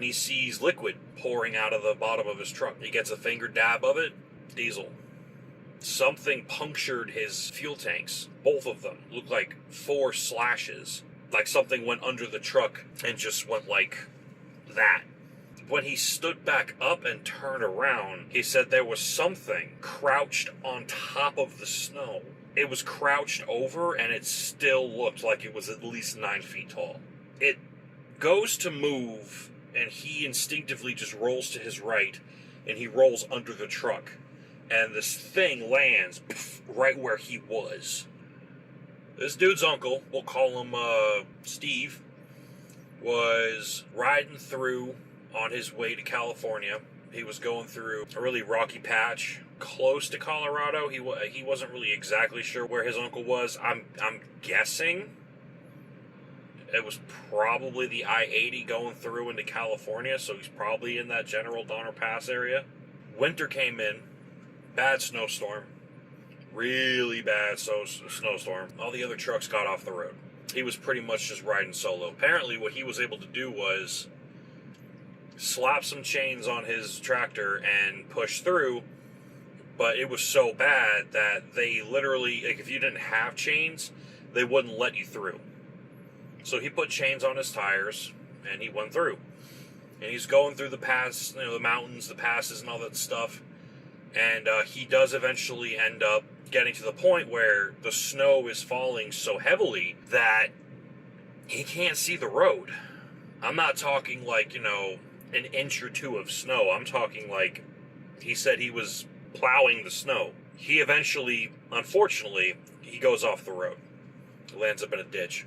and he sees liquid pouring out of the bottom of his truck. He gets a finger dab of it, diesel. Something punctured his fuel tanks, both of them. Looked like 4 slashes, like something went under the truck and just went like that. When he stood back up and turned around, he said there was something crouched on top of the snow. It was crouched over, and it still looked like it was at least 9 feet tall. It goes to move, and he instinctively just rolls to his right, and he rolls under the truck. And this thing lands right where he was. This dude's uncle, we'll call him Steve, was riding through on his way to California. He was going through a really rocky patch close to Colorado. He wasn't really exactly sure where his uncle was. I'm guessing it was probably the I-80 going through into California, so he's probably in that general Donner Pass area. Winter came in, bad snowstorm, really bad snowstorm. All the other trucks got off the road. He was pretty much just riding solo. Apparently what he was able to do was slap some chains on his tractor and push through, but it was so bad that they literally, like, if you didn't have chains, they wouldn't let you through. So he put chains on his tires and he went through. And he's going through the pass, the mountains, the passes and all that stuff. And he does eventually end up getting to the point where the snow is falling so heavily that he can't see the road. I'm not talking like, an inch or 2 of snow. I'm talking like, he said he was plowing the snow. He eventually, unfortunately, he goes off the road. Lands up in a ditch.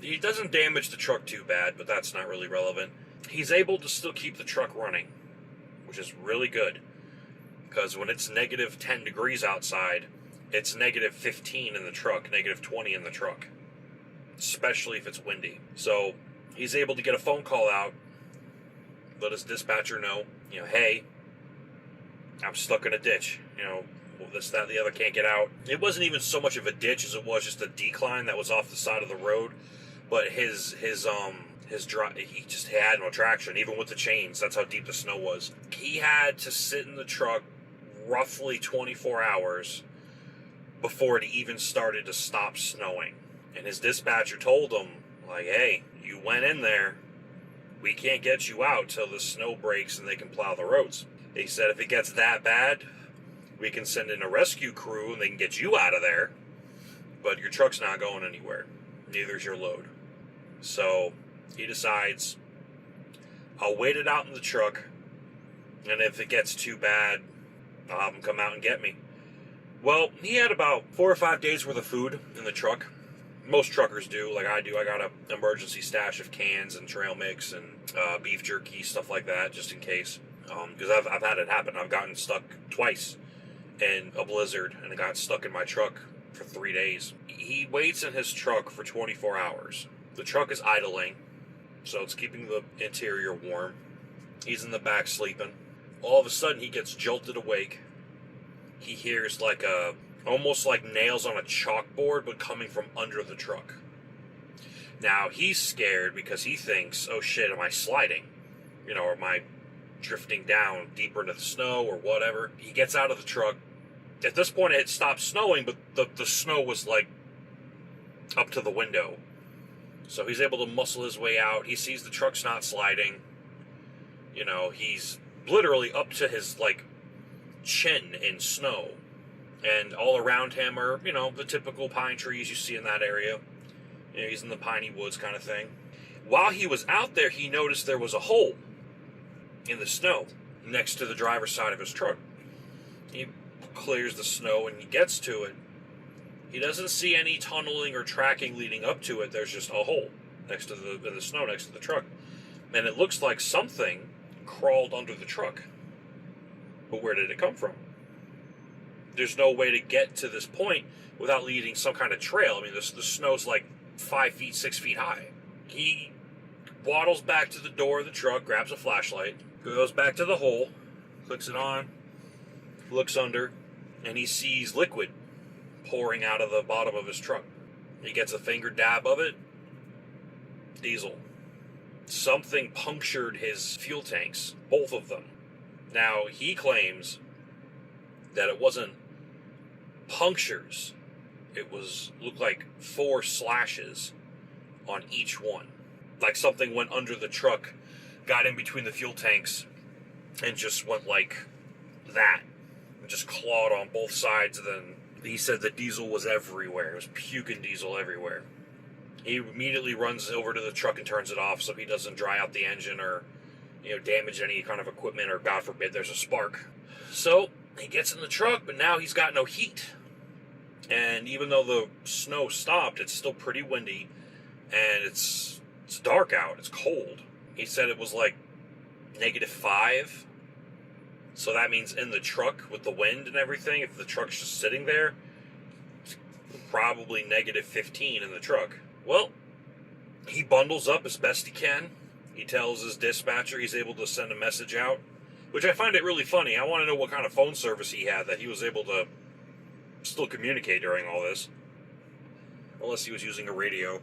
He doesn't damage the truck too bad, but that's not really relevant. He's able to still keep the truck running, which is really good. Because when it's negative 10 degrees outside, it's negative 15 in the truck, negative 20 in the truck. Especially if it's windy. So, he's able to get a phone call out, let his dispatcher know, hey, I'm stuck in a ditch. This, that, the other, can't get out. It wasn't even so much of a ditch as it was just a decline that was off the side of the road. But his drive, he just had no traction, even with the chains. That's how deep the snow was. He had to sit in the truck roughly 24 hours before it even started to stop snowing. And his dispatcher told him, like, hey, you went in there. We can't get you out till the snow breaks and they can plow the roads. He said if it gets that bad, we can send in a rescue crew and they can get you out of there. But your truck's not going anywhere. Neither's your load. So he decides, I'll wait it out in the truck, and if it gets too bad, I'll have them come out and get me. Well, he had about 4 or 5 days worth of food in the truck. Most truckers do, like I do. I got an emergency stash of cans and trail mix and beef jerky, stuff like that, just in case. Because I've had it happen. I've gotten stuck twice in a blizzard, and I got stuck in my truck for 3 days. He waits in his truck for 24 hours. The truck is idling, so it's keeping the interior warm. He's in the back sleeping. All of a sudden, he gets jolted awake. He hears almost like nails on a chalkboard, but coming from under the truck. Now, he's scared because he thinks, oh shit, am I sliding? Or am I drifting down deeper into the snow or whatever? He gets out of the truck. At this point, it had stopped snowing, but the snow was like up to the window. So he's able to muscle his way out. He sees the truck's not sliding. He's literally up to his, chin in snow. And all around him are, the typical pine trees you see in that area. He's in the piney woods kind of thing. While he was out there, he noticed there was a hole in the snow next to the driver's side of his truck. He clears the snow and he gets to it. He doesn't see any tunneling or tracking leading up to it. There's just a hole next to the snow next to the truck. And it looks like something crawled under the truck. But where did it come from? There's no way to get to this point without leading some kind of trail. I mean, the snow's like 5 feet, 6 feet high. He waddles back to the door of the truck, grabs a flashlight, goes back to the hole, clicks it on, looks under, and he sees liquid pouring out of the bottom of his truck. He gets a finger dab of it. Diesel. something punctured his fuel tanks, both of them. Now, he claims that it wasn't punctures. It looked like 4 slashes on each one. Like something went under the truck, got in between the fuel tanks, and just went like that. And just clawed on both sides. And then he said the diesel was everywhere. It was puking diesel everywhere. He immediately runs over to the truck and turns it off so he doesn't dry out the engine or, damage any kind of equipment, or God forbid there's a spark. So he gets in the truck, but now he's got no heat. And even though the snow stopped, it's still pretty windy, and it's dark out. It's cold. He said it was like -5. So that means in the truck with the wind and everything, if the truck's just sitting there, it's probably -15 in the truck. Well, he bundles up as best he can. He tells his dispatcher he's able to send a message out, which I find it really funny. I want to know what kind of phone service he had that he was able to still communicate during all this. Unless he was using a radio.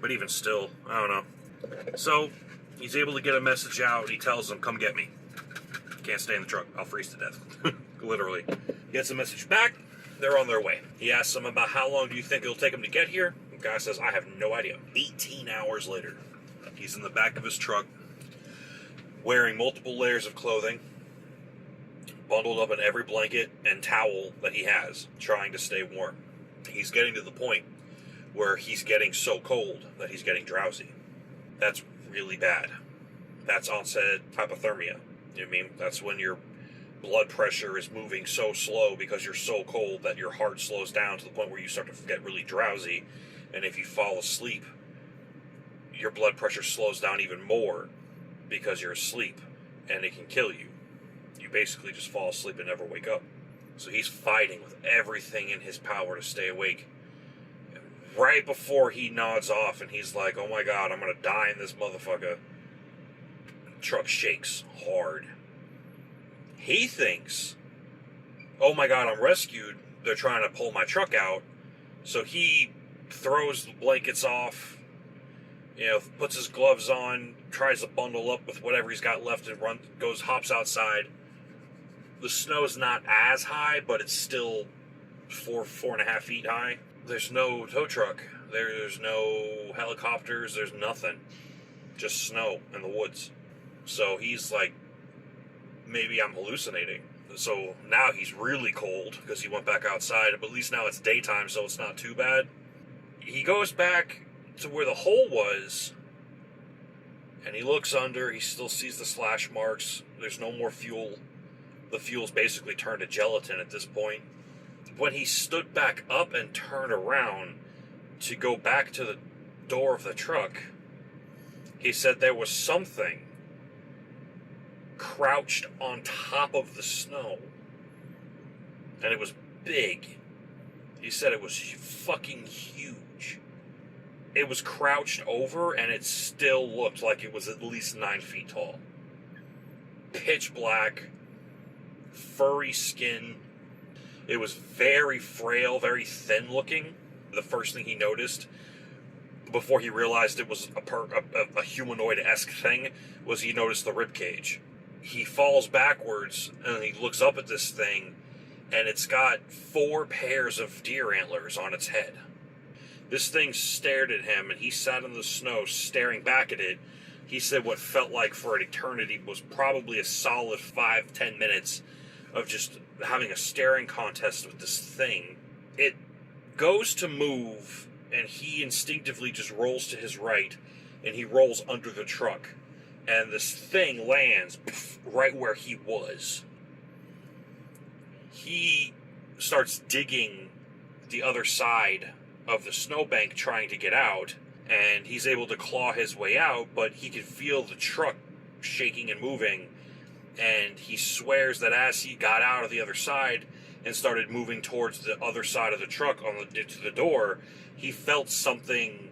But even still, I don't know. So, he's able to get a message out. He tells them, come get me. Can't stay in the truck. I'll freeze to death. Literally. Gets a message back. They're on their way. He asks them about how long do you think it'll take them to get here. The guy says, I have no idea. 18 hours later. He's in the back of his truck, wearing multiple layers of clothing, bundled up in every blanket and towel that he has, trying to stay warm. He's getting to the point where he's getting so cold that he's getting drowsy. That's really bad. That's onset hypothermia. You know what I mean? That's when your blood pressure is moving so slow because you're so cold that your heart slows down to the point where you start to get really drowsy. And if you fall asleep, your blood pressure slows down even more because you're asleep, and it can kill you. You basically just fall asleep and never wake up. So he's fighting with everything in his power to stay awake. And right before he nods off and he's like, oh my God, I'm going to die in this motherfucker, the truck shakes hard. He thinks, oh my God, I'm rescued. They're trying to pull my truck out. So he throws the blankets off, puts his gloves on, tries to bundle up with whatever he's got left and hops outside. The snow's not as high, but it's still 4.5 feet high. There's no tow truck. There's no helicopters. There's nothing. Just snow in the woods. So he's like, maybe I'm hallucinating. So now he's really cold because he went back outside, but at least now it's daytime, so it's not too bad. He goes back to where the hole was, and he looks under. He still sees the slash marks. There's no more fuel. The fuel's basically turned to gelatin at this point. When he stood back up and turned around to go back to the door of the truck, he said there was something crouched on top of the snow, and it was big. He said it was fucking huge. It was crouched over, and it still looked like it was at least 9 feet tall. Pitch black, furry skin. It was very frail, very thin looking. The first thing he noticed before he realized it was a humanoid-esque thing was he noticed the ribcage. He falls backwards and he looks up at this thing, and it's got 4 pairs of deer antlers on its head. This thing stared at him, and he sat in the snow staring back at it. He said what felt like for an eternity was probably a solid 5-10 minutes of just having a staring contest with this thing. It goes to move, and he instinctively just rolls to his right, and he rolls under the truck. And this thing lands right where he was. He starts digging the other side of the snowbank trying to get out, and he's able to claw his way out, but he can feel the truck shaking and moving, and he swears that as he got out of the other side and started moving towards the other side of the truck to the door, he felt something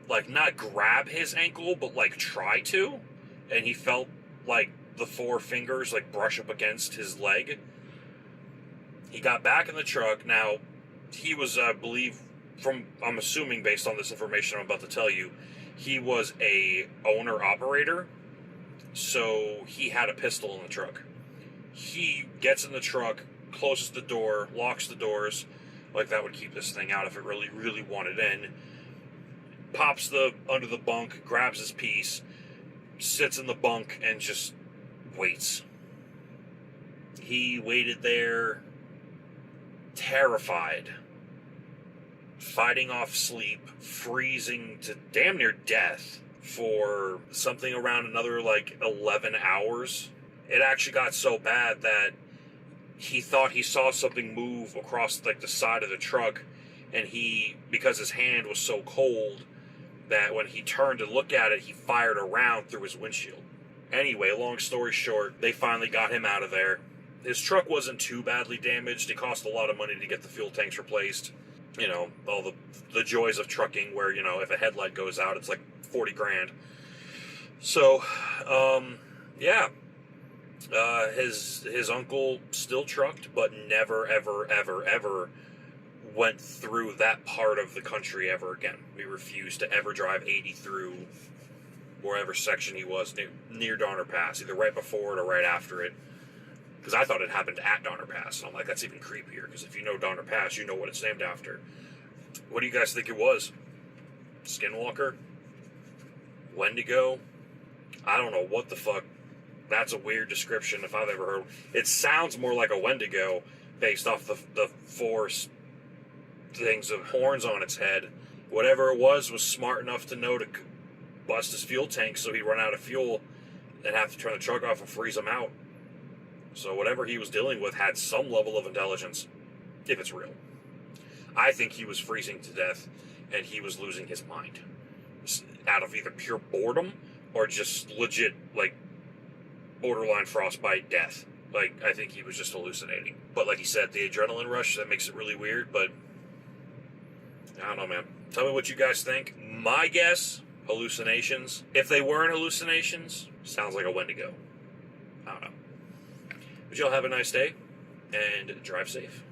like not grab his ankle, but like try to, and he felt like the 4 fingers like brush up against his leg. He got back in the truck. Now, he was, I believe, I'm assuming based on this information I'm about to tell you, He was a owner-operator, so he had a pistol in the truck. He gets in the truck, closes the door, locks the doors, like that would keep this thing out if it really, really wanted in, pops under the bunk, grabs his piece, sits in the bunk, and just waits. He waited there, terrified, fighting off sleep, freezing to damn near death for something around another 11 hours. It actually got so bad that he thought he saw something move across the side of the truck, and because his hand was so cold, that when he turned to look at it, he fired a round through his windshield. Anyway, long story short, they finally got him out of there. His truck wasn't too badly damaged. It cost a lot of money to get the fuel tanks replaced. All the joys of trucking where, if a headlight goes out, it's like 40 grand. So, yeah. His uncle still trucked, but never, ever, ever, ever went through that part of the country ever again. He refused to ever drive 80 through wherever section he was near Donner Pass, either right before it or right after it. Because I thought it happened at Donner Pass. And I'm like, that's even creepier, because if you know Donner Pass, you know what it's named after. What do you guys think it was? Skinwalker? Wendigo? I don't know what the fuck. That's a weird description if I've ever heard. It sounds more like a Wendigo based off the four things of horns on its head. Whatever it was smart enough to know to bust his fuel tank so he'd run out of fuel and have to turn the truck off and freeze him out. So whatever he was dealing with had some level of intelligence, if it's real. I think he was freezing to death and he was losing his mind. Out of either pure boredom or just legit, borderline frostbite death. I think he was just hallucinating. But like he said, the adrenaline rush, that makes it really weird, but I don't know, man. Tell me what you guys think. My guess, hallucinations. If they weren't hallucinations, sounds like a Wendigo. I don't know. But y'all have a nice day, and drive safe.